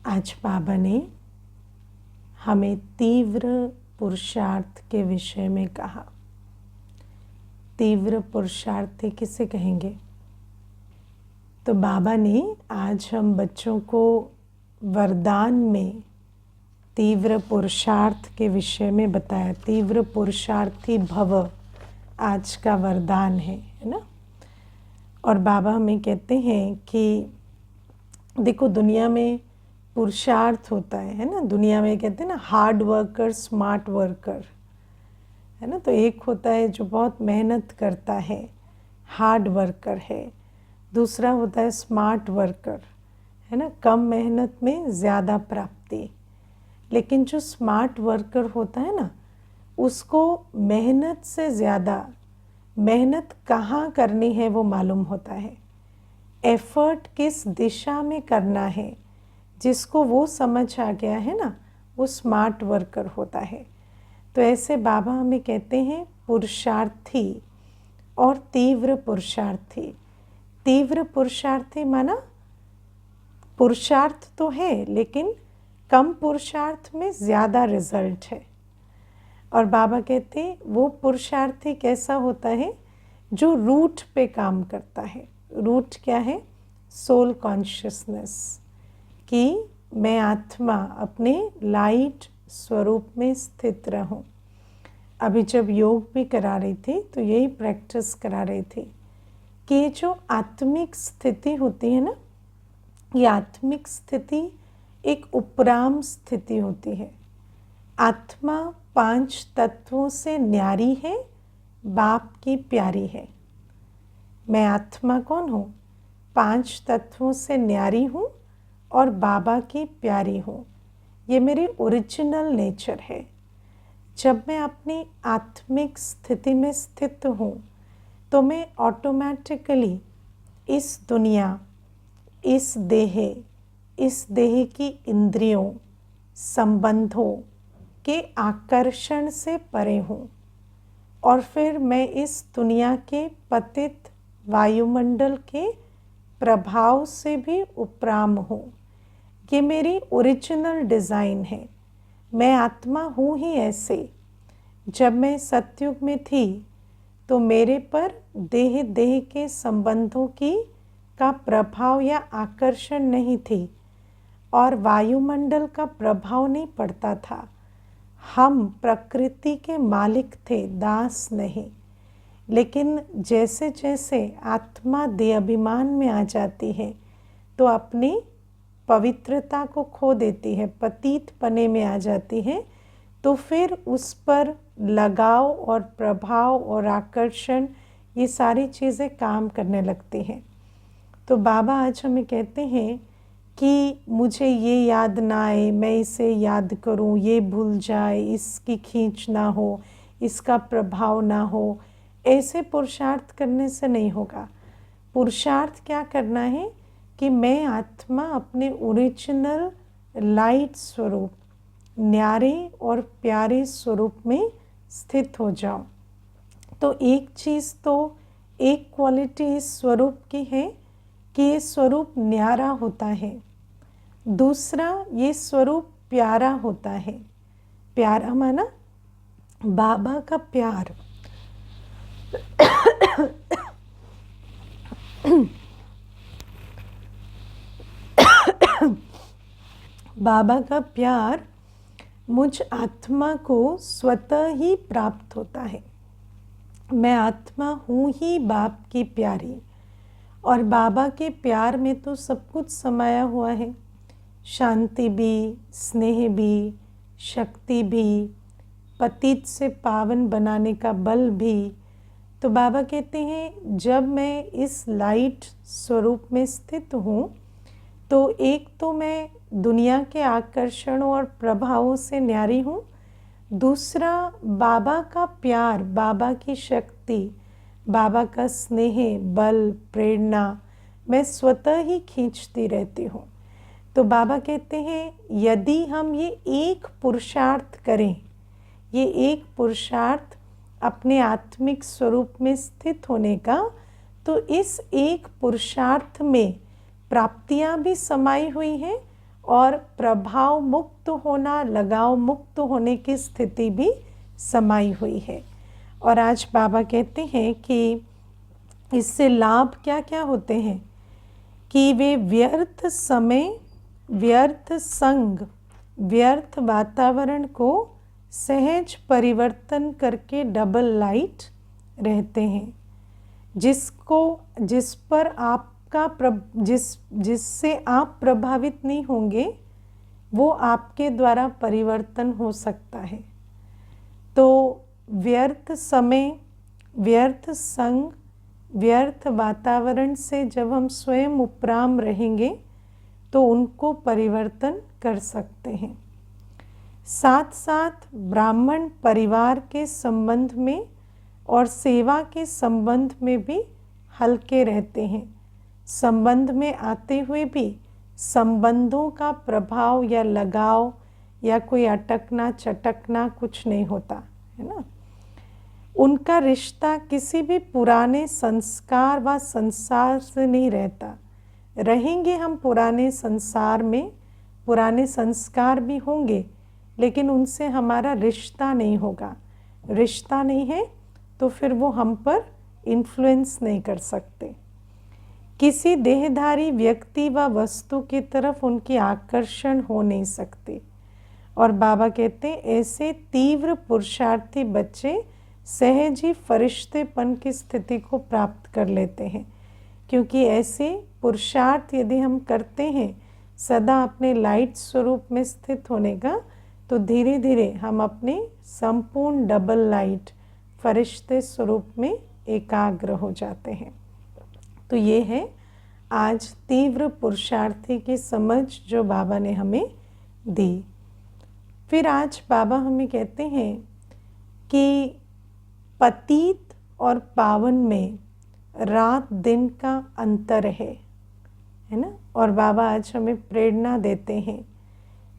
आज बाबा ने हमें तीव्र पुरुषार्थ के विषय में कहा। तीव्र पुरुषार्थ किसे कहेंगे? तो बाबा ने आज हम बच्चों को वरदान में तीव्र पुरुषार्थ के विषय में बताया। तीव्र पुरुषार्थी भव आज का वरदान है ना। और बाबा हमें कहते हैं कि देखो, दुनिया में पुरुषार्थ होता है ना। दुनिया में कहते हैं ना, हार्ड वर्कर, स्मार्ट वर्कर, है ना। तो एक होता है जो बहुत मेहनत करता है, हार्ड वर्कर है। दूसरा होता है स्मार्ट वर्कर, है ना, कम मेहनत में ज़्यादा प्राप्ति। लेकिन जो स्मार्ट वर्कर होता है ना, उसको मेहनत से ज़्यादा मेहनत कहाँ करनी है वो मालूम होता है। एफर्ट किस दिशा में करना है, जिसको वो समझ आ गया है ना, वो स्मार्ट वर्कर होता है। तो ऐसे बाबा हमें कहते हैं पुरुषार्थी और तीव्र पुरुषार्थी। तीव्र पुरुषार्थी माना पुरुषार्थ तो है, लेकिन कम पुरुषार्थ में ज़्यादा रिजल्ट है। और बाबा कहते हैं वो पुरुषार्थी कैसा होता है? जो रूट पे काम करता है। रूट क्या है? सोल कॉन्शियसनेस, कि मैं आत्मा अपने लाइट स्वरूप में स्थित रहूं। अभी जब योग भी करा रही थी तो यही प्रैक्टिस करा रही थी कि ये जो आत्मिक स्थिति होती है ना, ये आत्मिक स्थिति एक उपराम स्थिति होती है। आत्मा 5 तत्वों से न्यारी है, बाप की प्यारी है। मैं आत्मा कौन हूँ? 5 तत्वों से न्यारी हूँ और बाबा की प्यारी हूँ। ये मेरी ओरिजिनल नेचर है। जब मैं अपनी आत्मिक स्थिति में स्थित हूँ तो मैं ऑटोमेटिकली इस दुनिया, इस देह की इंद्रियों, संबंधों के आकर्षण से परे हूँ। और फिर मैं इस दुनिया के पतित वायुमंडल के प्रभाव से भी उपराम हूँ। ये मेरी ओरिजिनल डिज़ाइन है। मैं आत्मा हूँ ही ऐसे। जब मैं सतयुग में थी तो मेरे पर देह के संबंधों का प्रभाव या आकर्षण नहीं थी और वायुमंडल का प्रभाव नहीं पड़ता था। हम प्रकृति के मालिक थे, दास नहीं। लेकिन जैसे जैसे आत्मा देह अभिमान में आ जाती है तो अपनी पवित्रता को खो देती है, पतित पने में आ जाती है, तो फिर उस पर लगाव और प्रभाव और आकर्षण, ये सारी चीज़ें काम करने लगती हैं। तो बाबा आज हमें कहते हैं कि मुझे ये याद ना आए, मैं इसे याद करूं, ये भूल जाए, इसकी खींच ना हो, इसका प्रभाव ना हो। ऐसे पुरुषार्थ करने से नहीं होगा। पुरुषार्थ क्या करना है कि मैं आत्मा अपने ओरिजिनल लाइट स्वरूप, न्यारे और प्यारे स्वरूप में स्थित हो जाऊं। तो एक चीज़ तो, एक क्वालिटी इस स्वरूप की है कि ये स्वरूप न्यारा होता है। दूसरा, ये स्वरूप प्यारा होता है। प्यारा माना बाबा का प्यार। बाबा का प्यार मुझ आत्मा को स्वतः ही प्राप्त होता है। मैं आत्मा हूँ ही बाप की प्यारी, और बाबा के प्यार में तो सब कुछ समाया हुआ है। शांति भी, स्नेह भी, शक्ति भी, पतित से पावन बनाने का बल भी। तो बाबा कहते हैं जब मैं इस लाइट स्वरूप में स्थित हूँ तो एक तो मैं दुनिया के आकर्षणों और प्रभावों से न्यारी हूँ। दूसरा, बाबा का प्यार, बाबा की शक्ति, बाबा का स्नेह, बल, प्रेरणा मैं स्वतः ही खींचती रहती हूँ। तो बाबा कहते हैं यदि हम ये एक पुरुषार्थ करें, ये एक पुरुषार्थ अपने आत्मिक स्वरूप में स्थित होने का, तो इस एक पुरुषार्थ में प्राप्तियां भी समाई हुई हैं और प्रभाव मुक्त होना, लगाव मुक्त होने की स्थिति भी समाई हुई है। और आज बाबा कहते हैं कि इससे लाभ क्या क्या होते हैं कि वे व्यर्थ समय, व्यर्थ संग, व्यर्थ वातावरण को सहज परिवर्तन करके डबल लाइट रहते हैं। जिस पर आपका जिससे आप प्रभावित नहीं होंगे वो आपके द्वारा परिवर्तन हो सकता है। तो व्यर्थ समय, व्यर्थ संग, व्यर्थ वातावरण से जब हम स्वयं उपराम रहेंगे तो उनको परिवर्तन कर सकते हैं। साथ साथ ब्राह्मण परिवार के संबंध में और सेवा के संबंध में भी हल्के रहते हैं। संबंध में आते हुए भी संबंधों का प्रभाव या लगाव या कोई अटकना चटकना कुछ नहीं होता है ना। उनका रिश्ता किसी भी पुराने संस्कार व संसार से नहीं रहता। रहेंगे हम पुराने संसार में, पुराने संस्कार भी होंगे, लेकिन उनसे हमारा रिश्ता नहीं होगा। रिश्ता नहीं है तो फिर वो हम पर इन्फ्लुएंस नहीं कर सकते। किसी देहधारी व्यक्ति व वस्तु की तरफ उनकी आकर्षण हो नहीं सकते। और बाबा कहते हैं ऐसे तीव्र पुरुषार्थी बच्चे सहज ही फरिश्तेपन की स्थिति को प्राप्त कर लेते हैं, क्योंकि ऐसे पुरुषार्थ यदि हम करते हैं सदा अपने लाइट स्वरूप में स्थित होने का, तो धीरे धीरे हम अपने संपूर्ण डबल लाइट फरिश्ते स्वरूप में एकाग्र हो जाते हैं। तो ये है आज तीव्र पुरुषार्थी की समझ जो बाबा ने हमें दी। फिर आज बाबा हमें कहते हैं कि पतित और पावन में रात दिन का अंतर है ना। और बाबा आज हमें प्रेरणा देते हैं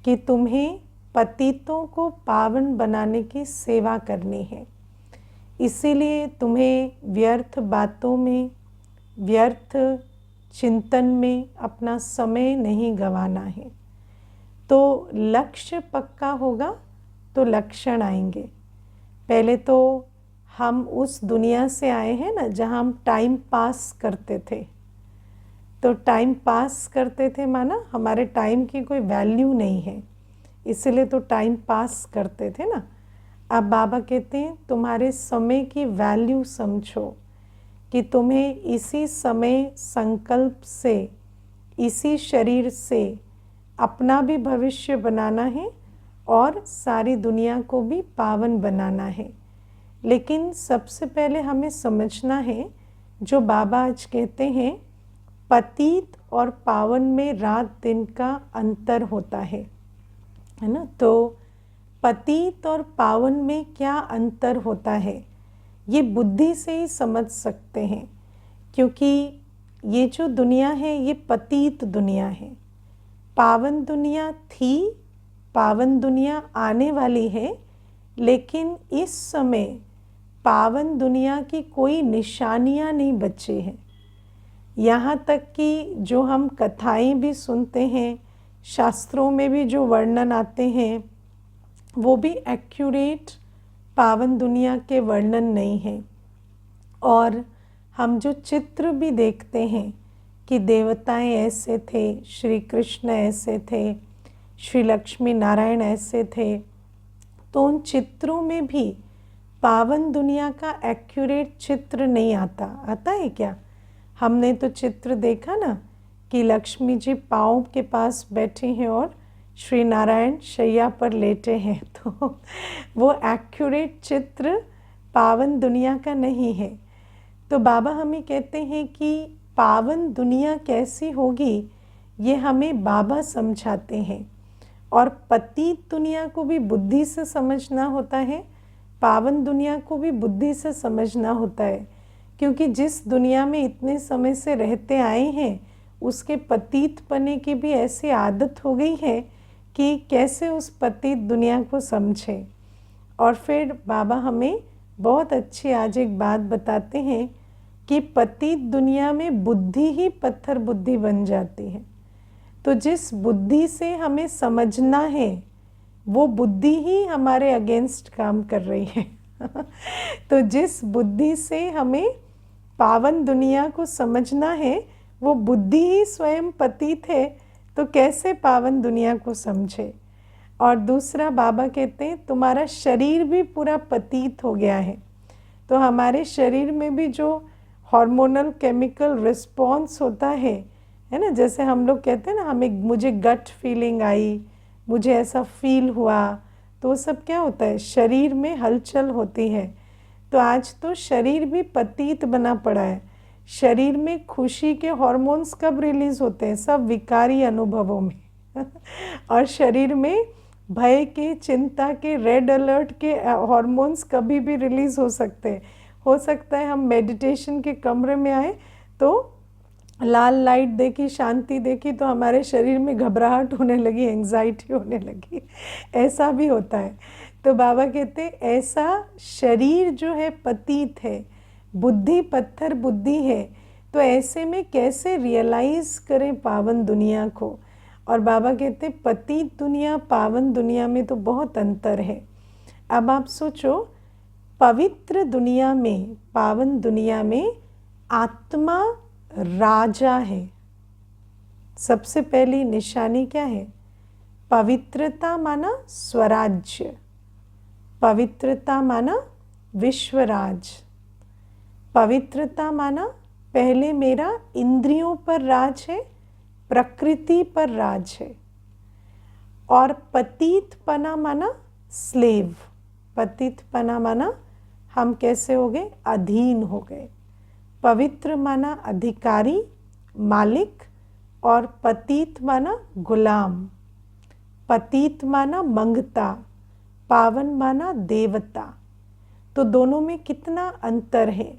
कि तुम्हें पतितों को पावन बनाने की सेवा करनी है। इसीलिए तुम्हें व्यर्थ बातों में, व्यर्थ चिंतन में अपना समय नहीं गंवाना है। तो लक्ष्य पक्का होगा तो लक्षण आएंगे। पहले तो हम उस दुनिया से आए हैं ना जहाँ हम टाइम पास करते थे। तो टाइम पास करते थे माना हमारे टाइम की कोई वैल्यू नहीं है, इसलिए तो टाइम पास करते थे ना। अब बाबा कहते हैं तुम्हारे समय की वैल्यू समझो कि तुम्हें इसी समय संकल्प से, इसी शरीर से अपना भी भविष्य बनाना है और सारी दुनिया को भी पावन बनाना है। लेकिन सबसे पहले हमें समझना है जो बाबा आज कहते हैं पतित और पावन में रात दिन का अंतर होता है ना। तो पतित और पावन में क्या अंतर होता है ये बुद्धि से ही समझ सकते हैं, क्योंकि ये जो दुनिया है ये पतित दुनिया है। पावन दुनिया थी, पावन दुनिया आने वाली है, लेकिन इस समय पावन दुनिया की कोई निशानियां नहीं बची हैं। यहाँ तक कि जो हम कथाएं भी सुनते हैं, शास्त्रों में भी जो वर्णन आते हैं, वो भी एक्यूरेट पावन दुनिया के वर्णन नहीं है। और हम जो चित्र भी देखते हैं कि देवताएं ऐसे थे, श्री कृष्ण ऐसे थे, श्री लक्ष्मी नारायण ऐसे थे, तो उन चित्रों में भी पावन दुनिया का एक्यूरेट चित्र नहीं आता। आता है क्या? हमने तो चित्र देखा ना कि लक्ष्मी जी पाँव के पास बैठी हैं और श्री नारायण शैया पर लेटे हैं, तो वो एक्यूरेट चित्र पावन दुनिया का नहीं है। तो बाबा हमें कहते हैं कि पावन दुनिया कैसी होगी ये हमें बाबा समझाते हैं। और पतित दुनिया को भी बुद्धि से समझना होता है, पावन दुनिया को भी बुद्धि से समझना होता है, क्योंकि जिस दुनिया में इतने समय से रहते आए हैं उसके पतित पने की भी ऐसी आदत हो गई है कि कैसे उस पतित दुनिया को समझें। और फिर बाबा हमें बहुत अच्छी आज एक बात बताते हैं कि पतित दुनिया में बुद्धि ही पत्थर बुद्धि बन जाती है। तो जिस बुद्धि से हमें समझना है वो बुद्धि ही हमारे अगेंस्ट काम कर रही है। तो जिस बुद्धि से हमें पावन दुनिया को समझना है वो बुद्धि ही स्वयं पतित है, तो कैसे पावन दुनिया को समझे। और दूसरा बाबा कहते हैं तुम्हारा शरीर भी पूरा पतित हो गया है, तो हमारे शरीर में भी जो हार्मोनल केमिकल रिस्पॉन्स होता है ना, जैसे हम लोग कहते हैं ना हमें मुझे गट फीलिंग आई, मुझे ऐसा फील हुआ, तो वो सब क्या होता है, शरीर में हलचल होती है। तो आज तो शरीर भी पतित बना पड़ा है। शरीर में खुशी के हार्मोन्स कब रिलीज होते हैं, सब विकारी अनुभवों में। और शरीर में भय के, चिंता के, रेड अलर्ट के हार्मोन्स कभी भी रिलीज हो सकते हैं। हो सकता है हम मेडिटेशन के कमरे में आए तो लाल लाइट देखी, शांति देखी, तो हमारे शरीर में घबराहट होने लगी, एंजाइटी होने लगी, ऐसा भी होता है। तो बाबा कहते ऐसा शरीर जो है पतित है, बुद्धि पत्थर बुद्धि है, तो ऐसे में कैसे रियलाइज करें पावन दुनिया को। और बाबा कहते पतित दुनिया पावन दुनिया में तो बहुत अंतर है। अब आप सोचो, पवित्र दुनिया में, पावन दुनिया में आत्मा राजा है। सबसे पहली निशानी क्या है, पवित्रता माना स्वराज्य, पवित्रता माना विश्वराज, पवित्रता माना पहले मेरा इंद्रियों पर राज है, प्रकृति पर राज है। और पतितपना माना स्लेव, पतितपना माना हम कैसे हो गए, अधीन हो गए। पवित्र माना अधिकारी, मालिक, और पतित माना गुलाम। पतित माना मंगता, पावन माना देवता। तो दोनों में कितना अंतर है।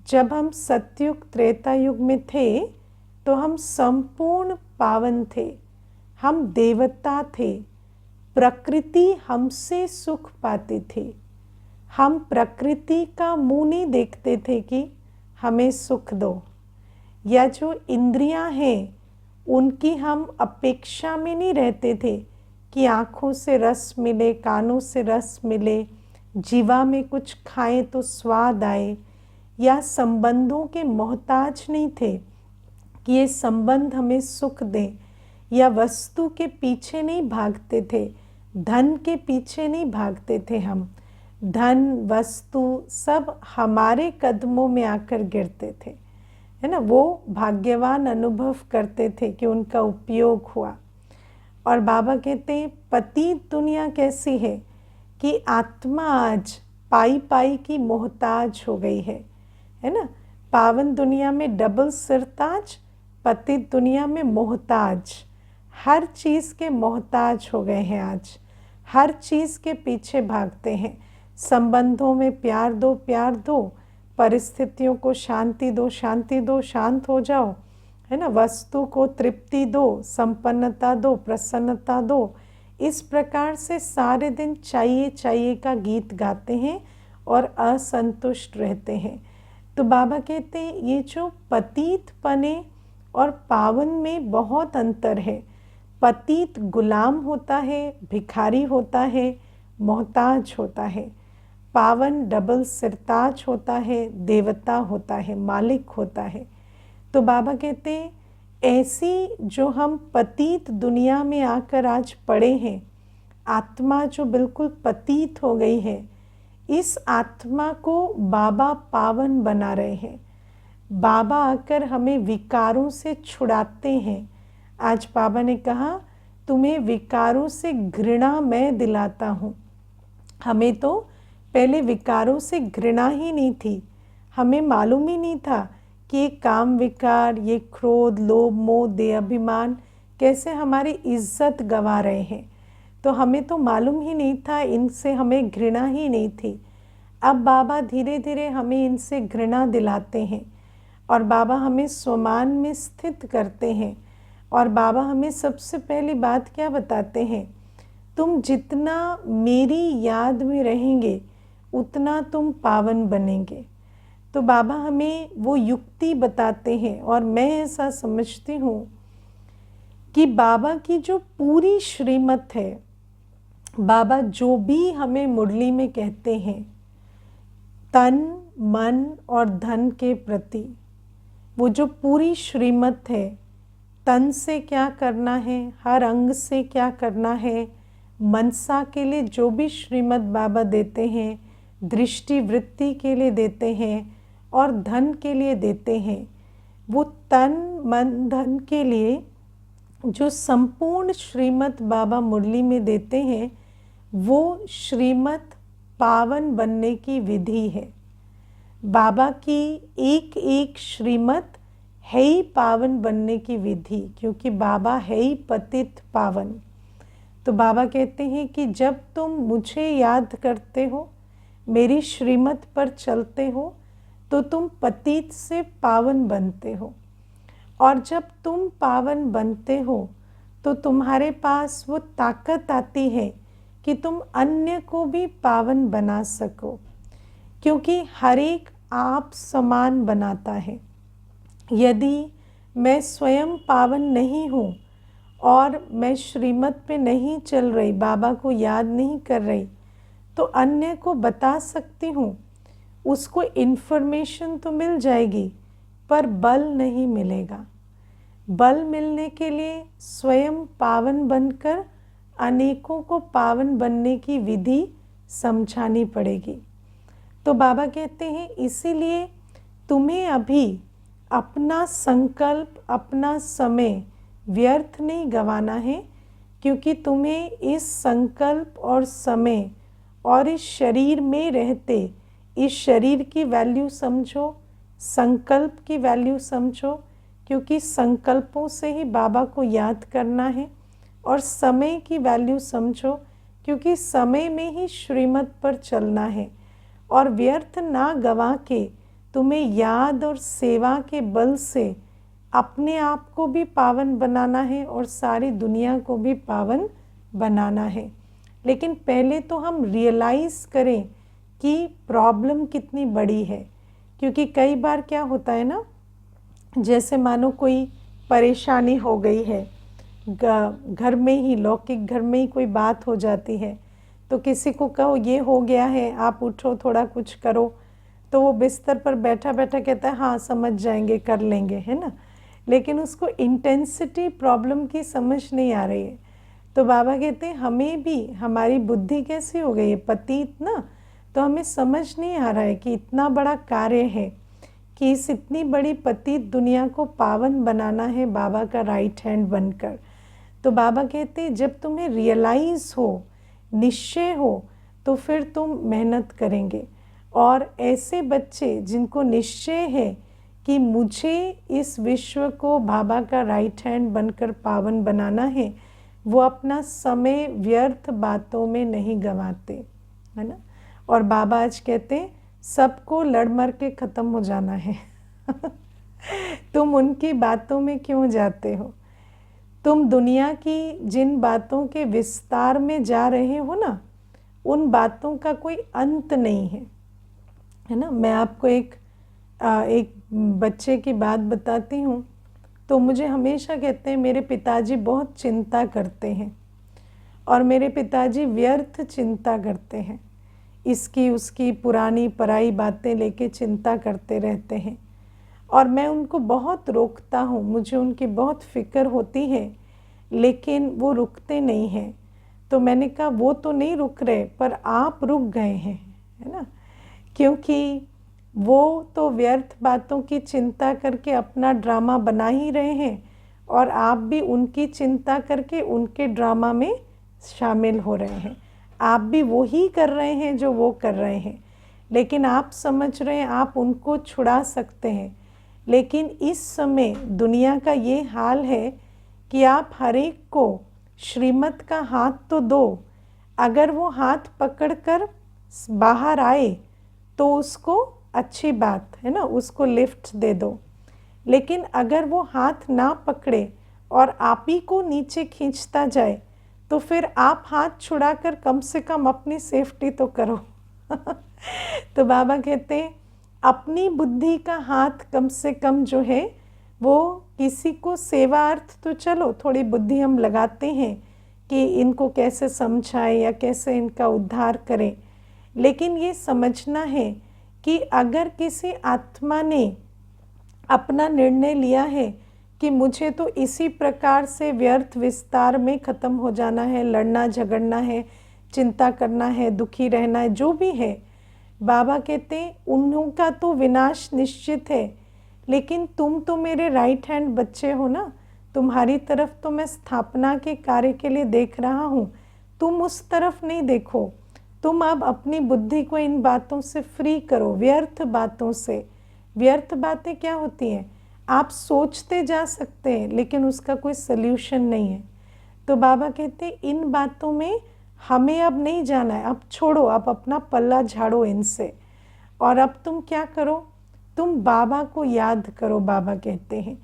जब हम सतयुग त्रेता युग में थे तो हम संपूर्ण पावन थे, हम देवता थे, प्रकृति हमसे सुख पाती थी। हम प्रकृति का मुंह नहीं देखते थे कि हमें सुख दो, या जो इंद्रियां हैं उनकी हम अपेक्षा में नहीं रहते थे कि आँखों से रस मिले, कानों से रस मिले, जीवा में कुछ खाएं तो स्वाद आए, या संबंधों के मोहताज नहीं थे कि ये संबंध हमें सुख दें, या वस्तु के पीछे नहीं भागते थे, धन के पीछे नहीं भागते थे। हम धन वस्तु सब हमारे कदमों में आकर गिरते थे, है ना। वो भाग्यवान अनुभव करते थे कि उनका उपयोग हुआ। और बाबा कहते हैं पतित दुनिया कैसी है कि आत्मा आज पाई पाई की मोहताज हो गई है ना। पावन दुनिया में डबल सिरताज, पतित दुनिया में मोहताज, हर चीज़ के मोहताज हो गए हैं। आज हर चीज़ के पीछे भागते हैं। संबंधों में प्यार दो, प्यार दो, परिस्थितियों को शांति दो, शांति दो, शांत हो जाओ, है ना। वस्तु को तृप्ति दो, संपन्नता दो, प्रसन्नता दो। इस प्रकार से सारे दिन चाहिए चाहिए का गीत गाते हैं और असंतुष्ट रहते हैं। तो बाबा कहते हैं ये जो पतित पने और पावन में बहुत अंतर है। पतित गुलाम होता है, भिखारी होता है, मोहताज होता है। पावन डबल सिरताज होता है, देवता होता है, मालिक होता है। तो बाबा कहते हैं ऐसी जो हम पतित दुनिया में आकर आज पड़े हैं, आत्मा जो बिल्कुल पतित हो गई है, इस आत्मा को बाबा पावन बना रहे हैं। बाबा आकर हमें विकारों से छुड़ाते हैं। आज बाबा ने कहा तुम्हें विकारों से घृणा मैं दिलाता हूँ। हमें तो पहले विकारों से घृणा ही नहीं थी, हमें मालूम ही नहीं था कि ये काम विकार, ये क्रोध, लोभ, मोह, देह अभिमान कैसे हमारी इज्जत गंवा रहे हैं। तो हमें तो मालूम ही नहीं था, इनसे हमें घृणा ही नहीं थी। अब बाबा धीरे धीरे हमें इनसे घृणा दिलाते हैं और बाबा हमें स्वमान में स्थित करते हैं। और बाबा हमें सबसे पहली बात क्या बताते हैं, तुम जितना मेरी याद में रहेंगे उतना तुम पावन बनेंगे। तो बाबा हमें वो युक्ति बताते हैं और मैं ऐसा समझती हूँ कि बाबा की जो पूरी श्रीमत है, बाबा जो भी हमें मुरली में कहते हैं तन मन और धन के प्रति, वो जो पूरी श्रीमत है, तन से क्या करना है, हर अंग से क्या करना है, मनसा के लिए जो भी श्रीमत बाबा देते हैं, दृष्टि वृत्ति के लिए देते हैं और धन के लिए देते हैं, वो तन मन धन के लिए जो संपूर्ण श्रीमत बाबा मुरली में देते हैं, वो श्रीमत पावन बनने की विधि है। बाबा की एक एक श्रीमत है ही पावन बनने की विधि, क्योंकि बाबा है ही पतित पावन। तो बाबा कहते हैं कि जब तुम मुझे याद करते हो, मेरी श्रीमत पर चलते हो, तो तुम पतित से पावन बनते हो। और जब तुम पावन बनते हो तो तुम्हारे पास वो ताकत आती है कि तुम अन्य को भी पावन बना सको, क्योंकि हर एक आप समान बनाता है। यदि मैं स्वयं पावन नहीं हूँ और मैं श्रीमत पे नहीं चल रही, बाबा को याद नहीं कर रही, तो अन्य को बता सकती हूँ, उसको इन्फॉर्मेशन तो मिल जाएगी पर बल नहीं मिलेगा। बल मिलने के लिए स्वयं पावन बनकर अनेकों को पावन बनने की विधि समझानी पड़ेगी। तो बाबा कहते हैं इसीलिए तुम्हें अभी अपना संकल्प, अपना समय व्यर्थ नहीं गंवाना है, क्योंकि तुम्हें इस संकल्प और समय और इस शरीर में रहते, इस शरीर की वैल्यू समझो, संकल्प की वैल्यू समझो, क्योंकि संकल्पों से ही बाबा को याद करना है, और समय की वैल्यू समझो, क्योंकि समय में ही श्रीमत पर चलना है। और व्यर्थ ना गवा के तुम्हें याद और सेवा के बल से अपने आप को भी पावन बनाना है और सारी दुनिया को भी पावन बनाना है। लेकिन पहले तो हम रियलाइज़ करें कि प्रॉब्लम कितनी बड़ी है, क्योंकि कई बार क्या होता है ना, जैसे मानो कोई परेशानी हो गई है, घर में ही, लौकिक घर में ही कोई बात हो जाती है, तो किसी को कहो ये हो गया है, आप उठो थोड़ा कुछ करो, तो वो बिस्तर पर बैठा बैठा कहता है हाँ समझ जाएंगे, कर लेंगे, है ना। लेकिन उसको इंटेंसिटी प्रॉब्लम की समझ नहीं आ रही है। तो बाबा कहते हैं हमें भी, हमारी बुद्धि कैसी हो गई है, पतित ना, तो हमें समझ नहीं आ रहा है कि इतना बड़ा कार्य है कि इस इतनी बड़ी पतित दुनिया को पावन बनाना है बाबा का राइट हैंड बनकर। तो बाबा कहते हैं जब तुम्हें रियलाइज़ हो, निश्चय हो, तो फिर तुम मेहनत करेंगे। और ऐसे बच्चे जिनको निश्चय है कि मुझे इस विश्व को बाबा का राइट हैंड बनकर पावन बनाना है, वो अपना समय व्यर्थ बातों में नहीं गंवाते, है ना। और बाबा आज कहते हैं सबको लड़ मर के ख़त्म हो जाना है तुम उनकी बातों में क्यों जाते हो? तुम दुनिया की जिन बातों के विस्तार में जा रहे हो ना, उन बातों का कोई अंत नहीं है, है ना। मैं आपको एक बच्चे की बात बताती हूँ। तो मुझे हमेशा कहते हैं मेरे पिताजी बहुत चिंता करते हैं, और मेरे पिताजी व्यर्थ चिंता करते हैं, इसकी उसकी पुरानी पराई बातें लेके चिंता करते रहते हैं। और मैं उनको बहुत रोकता हूँ, मुझे उनकी बहुत फ़िक्र होती है, लेकिन वो रुकते नहीं हैं। तो मैंने कहा वो तो नहीं रुक रहे, पर आप रुक गए हैं, है ना, क्योंकि वो तो व्यर्थ बातों की चिंता करके अपना ड्रामा बना ही रहे हैं, और आप भी उनकी चिंता करके उनके ड्रामा में शामिल हो रहे हैं। आप भी वही कर रहे हैं जो वो कर रहे हैं, लेकिन आप समझ रहे हैं आप उनको छुड़ा सकते हैं। लेकिन इस समय दुनिया का ये हाल है कि आप हर एक को श्रीमत का हाथ तो दो, अगर वो हाथ पकड़कर बाहर आए तो उसको अच्छी बात है ना, उसको लिफ्ट दे दो। लेकिन अगर वो हाथ ना पकड़े और आप ही को नीचे खींचता जाए, तो फिर आप हाथ छुड़ाकर कम से कम अपनी सेफ्टी तो करो तो बाबा कहते हैं अपनी बुद्धि का हाथ कम से कम जो है वो किसी को सेवार्थ तो चलो थोड़ी बुद्धि हम लगाते हैं कि इनको कैसे समझाएं या कैसे इनका उद्धार करें, लेकिन ये समझना है कि अगर किसी आत्मा ने अपना निर्णय लिया है कि मुझे तो इसी प्रकार से व्यर्थ विस्तार में ख़त्म हो जाना है, लड़ना झगड़ना है, चिंता करना है, दुखी रहना है, जो भी है, बाबा कहते उनका तो विनाश निश्चित है, लेकिन तुम तो मेरे राइट हैंड बच्चे हो ना, तुम्हारी तरफ तो मैं स्थापना के कार्य के लिए देख रहा हूँ, तुम उस तरफ नहीं देखो। तुम अब अपनी बुद्धि को इन बातों से फ्री करो, व्यर्थ बातों से। व्यर्थ बातें क्या होती हैं? आप सोचते जा सकते हैं लेकिन उसका कोई सल्यूशन नहीं है। तो बाबा कहते हैं इन बातों में हमें अब नहीं जाना है, अब छोड़ो, अब अपना पल्ला झाड़ो इनसे। और अब तुम क्या करो? तुम बाबा को याद करो। बाबा कहते हैं,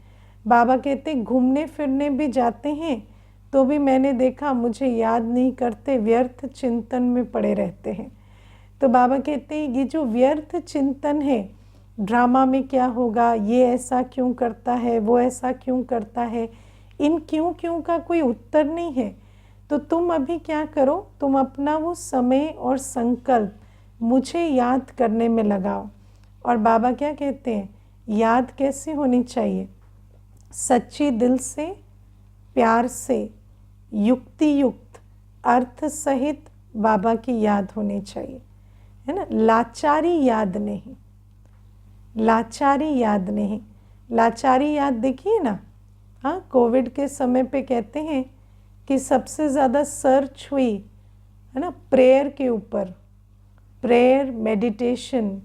बाबा कहते घूमने फिरने भी जाते हैं तो भी मैंने देखा मुझे याद नहीं करते, व्यर्थ चिंतन में पड़े रहते हैं। तो बाबा कहते हैं ये जो व्यर्थ चिंतन है, ड्रामा में क्या होगा, ये ऐसा क्यों करता है, वो ऐसा क्यों करता है, इन क्यों का कोई उत्तर नहीं है। तो तुम अभी क्या करो, तुम अपना वो समय और संकल्प मुझे याद करने में लगाओ। और बाबा क्या कहते हैं, याद कैसी होनी चाहिए? सच्ची दिल से, प्यार से, युक्ति युक्त, अर्थ सहित बाबा की याद होनी चाहिए, है ना। लाचारी याद नहीं, लाचारी याद नहीं। लाचारी याद देखिए ना, हाँ, कोविड के समय पे कहते हैं कि सबसे ज़्यादा सर्च हुई, है ना, प्रेयर के ऊपर। प्रेयर, मेडिटेशन,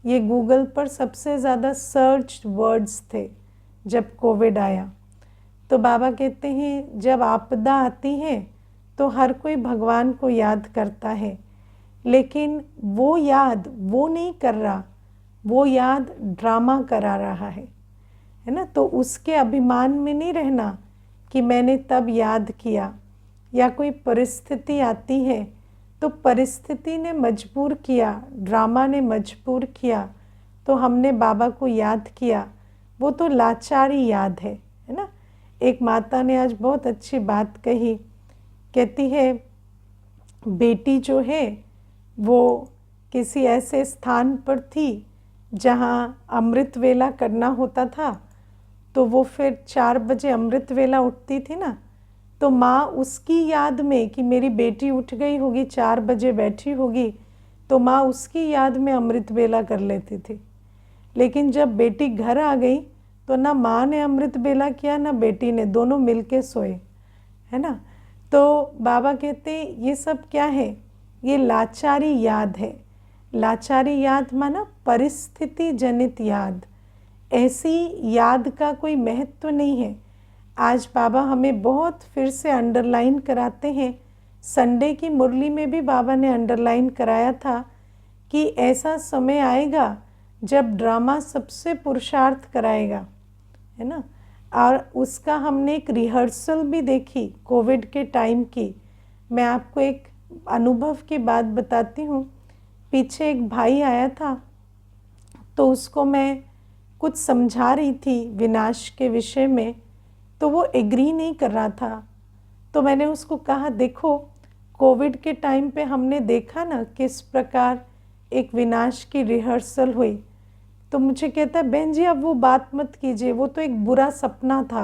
ये गूगल पर सबसे ज़्यादा सर्च वर्ड्स थे जब कोविड आया। तो बाबा कहते हैं जब आपदा आती है तो हर कोई भगवान को याद करता है, लेकिन वो याद वो नहीं कर रहा, वो याद ड्रामा करा रहा है ना। तो उसके अभिमान में नहीं रहना कि मैंने तब याद किया, या कोई परिस्थिति आती है तो परिस्थिति ने मजबूर किया, ड्रामा ने मजबूर किया, तो हमने बाबा को याद किया, वो तो लाचारी याद है ना। एक माता ने आज बहुत अच्छी बात कही, कहती है बेटी जो है वो किसी ऐसे स्थान पर थी जहाँ अमृत वेला करना होता था, तो वो फिर 4 बजे अमृत वेला उठती थी ना, तो माँ उसकी याद में कि मेरी बेटी उठ गई होगी, 4 बजे बैठी होगी, तो माँ उसकी याद में अमृत वेला कर लेती थी। लेकिन जब बेटी घर आ गई तो ना माँ ने अमृत वेला किया ना बेटी ने, दोनों मिलके सोए, है ना। तो बाबा कहते ये सब क्या है, ये लाचारी याद है। लाचारी याद माना परिस्थिति जनित याद, ऐसी याद का कोई महत्व नहीं है। आज बाबा हमें बहुत फिर से अंडरलाइन कराते हैं, संडे की मुरली में भी बाबा ने अंडरलाइन कराया था कि ऐसा समय आएगा जब ड्रामा सबसे पुरुषार्थ कराएगा, है ना। और उसका हमने एक रिहर्सल भी देखी कोविड के टाइम की। मैं आपको एक अनुभव की बात बताती हूँ। पीछे एक भाई आया था, तो उसको मैं कुछ समझा रही थी विनाश के विषय में, तो वो एग्री नहीं कर रहा था। तो मैंने उसको कहा देखो कोविड के टाइम पे हमने देखा ना किस प्रकार एक विनाश की रिहर्सल हुई। तो मुझे कहता है बहन जी अब वो बात मत कीजिए, वो तो एक बुरा सपना था,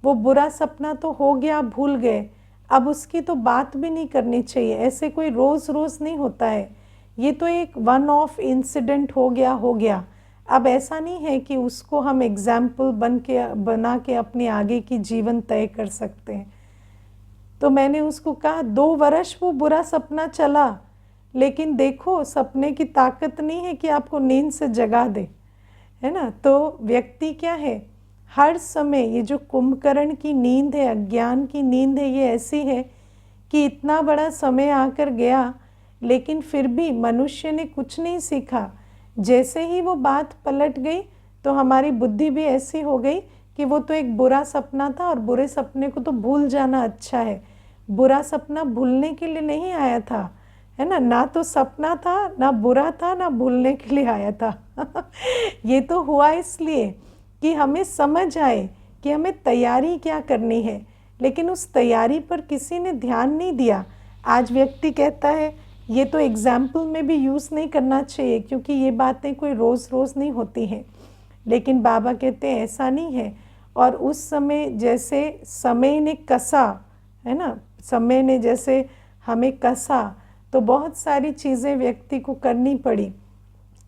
वो बुरा सपना तो हो गया, भूल गए, अब उसकी तो बात भी नहीं करनी चाहिए, ऐसे कोई रोज़ रोज़ नहीं होता है, ये तो एक वन ऑफ इंसिडेंट हो गया। अब ऐसा नहीं है कि उसको हम एग्जाम्पल बना के अपने आगे की जीवन तय कर सकते हैं। तो मैंने उसको कहा 2 वर्ष वो बुरा सपना चला, लेकिन देखो सपने की ताकत नहीं है कि आपको नींद से जगा दे, है ना। तो व्यक्ति क्या है, हर समय ये जो कुंभकर्ण की नींद है, अज्ञान की नींद है, ये ऐसी है कि इतना बड़ा समय आकर गया लेकिन फिर भी मनुष्य ने कुछ नहीं सीखा। जैसे ही वो बात पलट गई तो हमारी बुद्धि भी ऐसी हो गई कि वो तो एक बुरा सपना था और बुरे सपने को तो भूल जाना अच्छा है। बुरा सपना भूलने के लिए नहीं आया था, है ना, ना तो सपना था, ना बुरा था, ना भूलने के लिए आया था। ये तो हुआ इसलिए कि हमें समझ आए कि हमें तैयारी क्या करनी है, लेकिन उस तैयारी पर किसी ने ध्यान नहीं दिया। आज व्यक्ति कहता है, ये तो एग्जाम्पल में भी यूज़ नहीं करना चाहिए क्योंकि ये बातें कोई रोज़ रोज़ नहीं होती हैं, लेकिन बाबा कहते हैं ऐसा नहीं है। और उस समय जैसे समय ने कसा, है ना, समय ने जैसे हमें कसा तो बहुत सारी चीज़ें व्यक्ति को करनी पड़ी।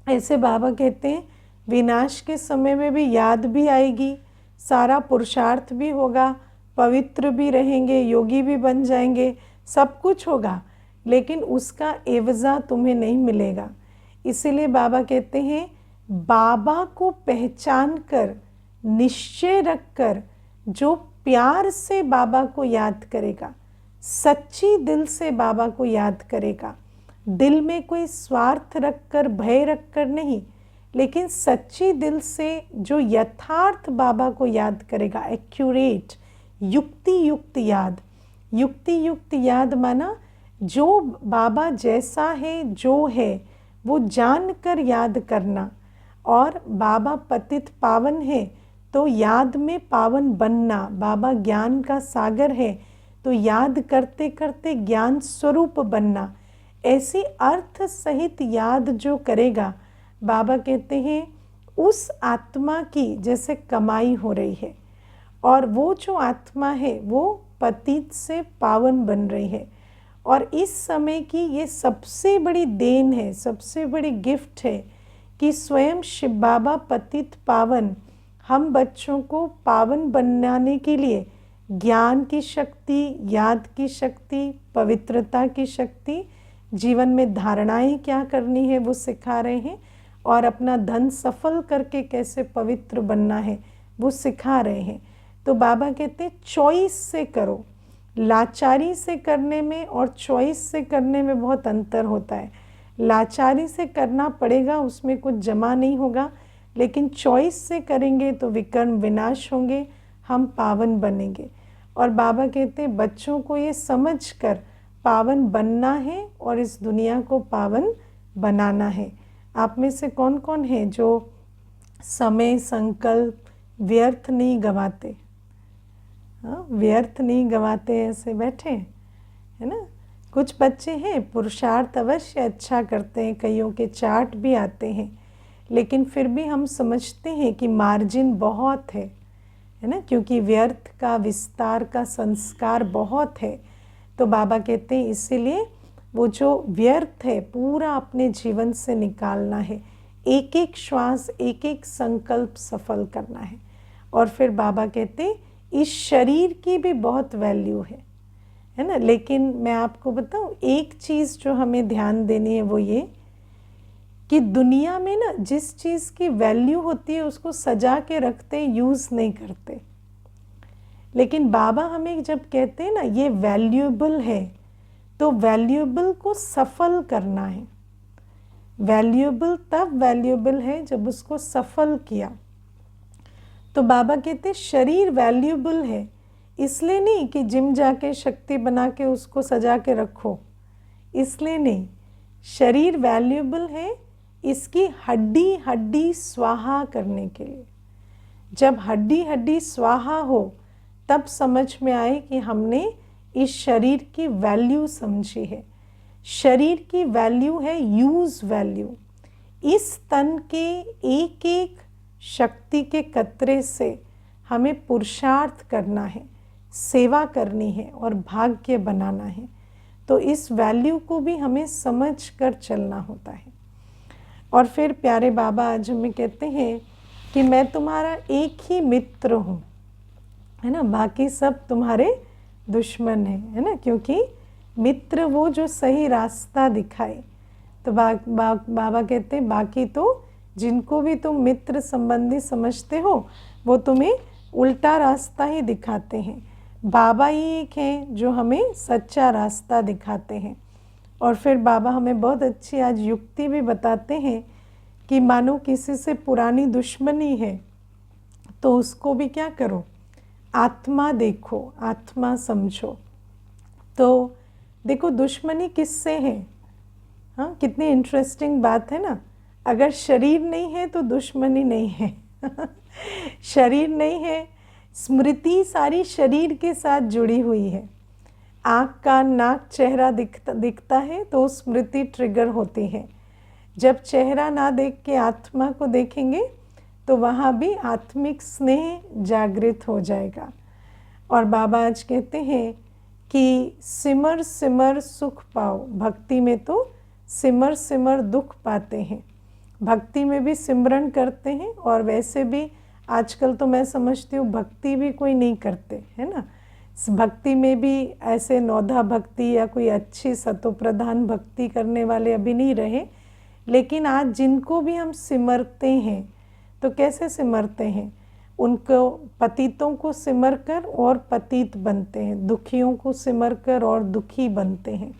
ऐसे बाबा कहते हैं विनाश के समय में भी याद भी आएगी, सारा पुरुषार्थ भी होगा, पवित्र भी रहेंगे, योगी भी बन जाएंगे, सब कुछ होगा, लेकिन उसका एवज़ा तुम्हें नहीं मिलेगा। इसीलिए बाबा कहते हैं बाबा को पहचान कर, निश्चय रख कर, जो प्यार से बाबा को याद करेगा, सच्ची दिल से बाबा को याद करेगा, दिल में कोई स्वार्थ रखकर, भय रखकर नहीं, लेकिन सच्ची दिल से जो यथार्थ बाबा को याद करेगा, एक्यूरेट, युक्ति युक्त याद। युक्ति युक्त याद माना जो बाबा जैसा है, जो है वो जानकर याद करना। और बाबा पतित पावन है तो याद में पावन बनना। बाबा ज्ञान का सागर है तो याद करते करते ज्ञान स्वरूप बनना। ऐसी अर्थ सहित याद जो करेगा, बाबा कहते हैं उस आत्मा की जैसे कमाई हो रही है, और वो जो आत्मा है वो पतित से पावन बन रही है। और इस समय की ये सबसे बड़ी देन है, सबसे बड़ी गिफ्ट है कि स्वयं शिव बाबा पतित पावन हम बच्चों को पावन बनाने के लिए ज्ञान की शक्ति, याद की शक्ति, पवित्रता की शक्ति, जीवन में धारणाएं क्या करनी है वो सिखा रहे हैं, और अपना धन सफल करके कैसे पवित्र बनना है वो सिखा रहे हैं। तो बाबा कहते हैं चॉइस से करो। लाचारी से करने में और चॉइस से करने में बहुत अंतर होता है। लाचारी से करना पड़ेगा, उसमें कुछ जमा नहीं होगा, लेकिन चॉइस से करेंगे तो विकर्म विनाश होंगे, हम पावन बनेंगे। और बाबा कहते हैं बच्चों को ये समझ कर पावन बनना है और इस दुनिया को पावन बनाना है। आप में से कौन कौन है जो समय संकल्प व्यर्थ नहीं गवाते? हाँ, व्यर्थ नहीं गवाते, ऐसे बैठे, है ना। कुछ बच्चे हैं पुरुषार्थ अवश्य अच्छा करते हैं, कईयों के चार्ट भी आते हैं, लेकिन फिर भी हम समझते हैं कि मार्जिन बहुत है ना, क्योंकि व्यर्थ का, विस्तार का संस्कार बहुत है। तो बाबा कहते हैं इसीलिए वो जो व्यर्थ है पूरा अपने जीवन से निकालना है, एक एक श्वास, एक एक संकल्प सफल करना है। और फिर बाबा कहते हैं इस शरीर की भी बहुत वैल्यू है ना। लेकिन मैं आपको बताऊं एक चीज़ जो हमें ध्यान देनी है वो ये कि दुनिया में ना जिस चीज़ की वैल्यू होती है उसको सजा के रखते, यूज़ नहीं करते। लेकिन बाबा हमें जब कहते हैं ना ये वैल्यूएबल है, तो वैल्यूएबल को सफल करना है। वैल्यूएबल तब वैल्यूएबल है जब उसको सफल किया। तो बाबा कहते शरीर वैल्यूएबल है, इसलिए नहीं कि जिम जाके शक्ति बना के उसको सजा के रखो, इसलिए नहीं। शरीर वैल्यूएबल है इसकी हड्डी हड्डी स्वाहा करने के लिए। जब हड्डी हड्डी स्वाहा हो तब समझ में आए कि हमने इस शरीर की वैल्यू समझी है। शरीर की वैल्यू है यूज़ वैल्यू। इस तन के एक एक शक्ति के कतरे से हमें पुरुषार्थ करना है, सेवा करनी है और भाग्य बनाना है। तो इस वैल्यू को भी हमें समझ कर चलना होता है। और फिर प्यारे बाबा आज हमें कहते हैं कि मैं तुम्हारा एक ही मित्र हूँ, है ना, बाकी सब तुम्हारे दुश्मन हैं, है ना। क्योंकि मित्र वो जो सही रास्ता दिखाए। तो बाबा कहते हैं बाकी तो जिनको भी तुम मित्र संबंधी समझते हो वो तुम्हें उल्टा रास्ता ही दिखाते हैं। बाबा ही एक हैं जो हमें सच्चा रास्ता दिखाते हैं। और फिर बाबा हमें बहुत अच्छी आज युक्ति भी बताते हैं कि मानो किसी से पुरानी दुश्मनी है तो उसको भी क्या करो, आत्मा देखो, आत्मा समझो। तो देखो दुश्मनी किससे है, हाँ, कितनी इंटरेस्टिंग बात है ना। अगर शरीर नहीं है तो दुश्मनी नहीं है शरीर नहीं है, स्मृति सारी शरीर के साथ जुड़ी हुई है। आँख कान नाक चेहरा दिखता है तो स्मृति ट्रिगर होती है। जब चेहरा ना देख के आत्मा को देखेंगे तो वहाँ भी आत्मिक स्नेह जागृत हो जाएगा। और बाबा आज कहते हैं कि सिमर सिमर सुख पाओ। भक्ति में तो सिमर सिमर दुख पाते हैं। भक्ति में भी सिमरन करते हैं और वैसे भी आजकल तो मैं समझती हूँ भक्ति भी कोई नहीं करते, है ना। भक्ति में भी ऐसे नौधा भक्ति या कोई अच्छी सतोप्रधान भक्ति करने वाले अभी नहीं रहे। लेकिन आज जिनको भी हम सिमरते हैं तो कैसे सिमरते हैं, उनको पतितों को सिमर कर और पतित बनते हैं, दुखियों को सिमर कर और दुखी बनते हैं।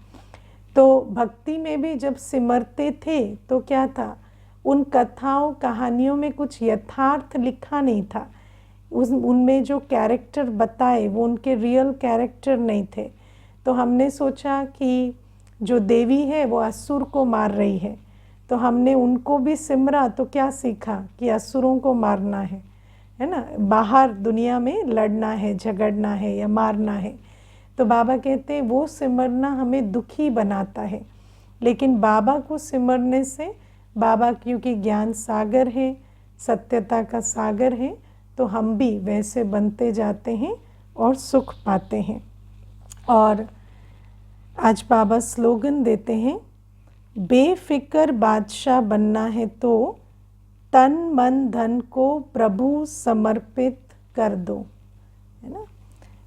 तो भक्ति में भी जब सिमरते थे तो क्या था, उन कथाओं कहानियों में कुछ यथार्थ लिखा नहीं था। उनमें जो कैरेक्टर बताए वो उनके रियल कैरेक्टर नहीं थे। तो हमने सोचा कि जो देवी है वो असुर को मार रही है, तो हमने उनको भी सिमरा तो क्या सीखा कि असुरों को मारना है ना, बाहर दुनिया में लड़ना है, झगड़ना है या मारना है। तो बाबा कहते हैं वो सिमरना हमें दुखी बनाता है। लेकिन बाबा को सिमरने से, बाबा क्योंकि ज्ञान सागर है, सत्यता का सागर है, तो हम भी वैसे बनते जाते हैं और सुख पाते हैं। और आज बाबा स्लोगन देते हैं, बेफिक्र बादशाह बनना है तो तन मन धन को प्रभु समर्पित कर दो, है ना।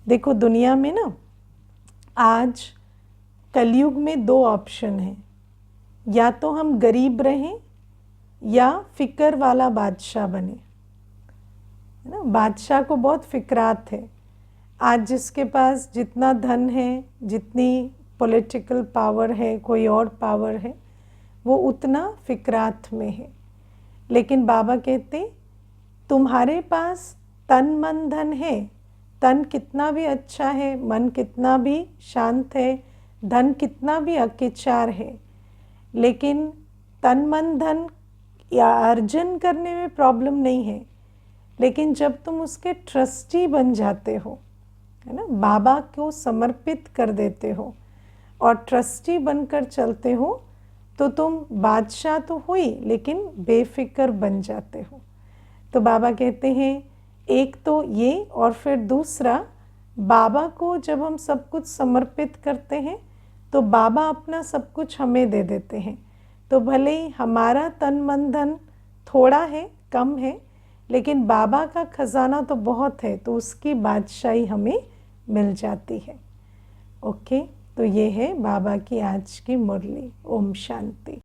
देखो दुनिया में ना आज कलयुग में दो ऑप्शन हैं, या तो हम गरीब रहें या फिक्र वाला बादशाह बने, है ना। बादशाह को बहुत फिक्रात है। आज जिसके पास जितना धन है, जितनी पॉलिटिकल पावर है, कोई और पावर है, वो उतना फिक्रात में है। लेकिन बाबा कहते तुम्हारे पास तन मन धन है, तन कितना भी अच्छा है, मन कितना भी शांत है, धन कितना भी अकिचार है, लेकिन तन मन धन या अर्जन करने में प्रॉब्लम नहीं है। लेकिन जब तुम उसके ट्रस्टी बन जाते हो, है ना, बाबा को समर्पित कर देते हो और ट्रस्टी बनकर चलते हो, तो तुम बादशाह तो हुई लेकिन बेफिक्र बन जाते हो। तो बाबा कहते हैं एक तो ये, और फिर दूसरा, बाबा को जब हम सब कुछ समर्पित करते हैं तो बाबा अपना सब कुछ हमें दे देते हैं। तो भले ही हमारा तन मन धन थोड़ा है, कम है, लेकिन बाबा का खजाना तो बहुत है, तो उसकी बादशाही हमें मिल जाती है। ओके, तो ये है बाबा की आज की मुरली। ओम शांति।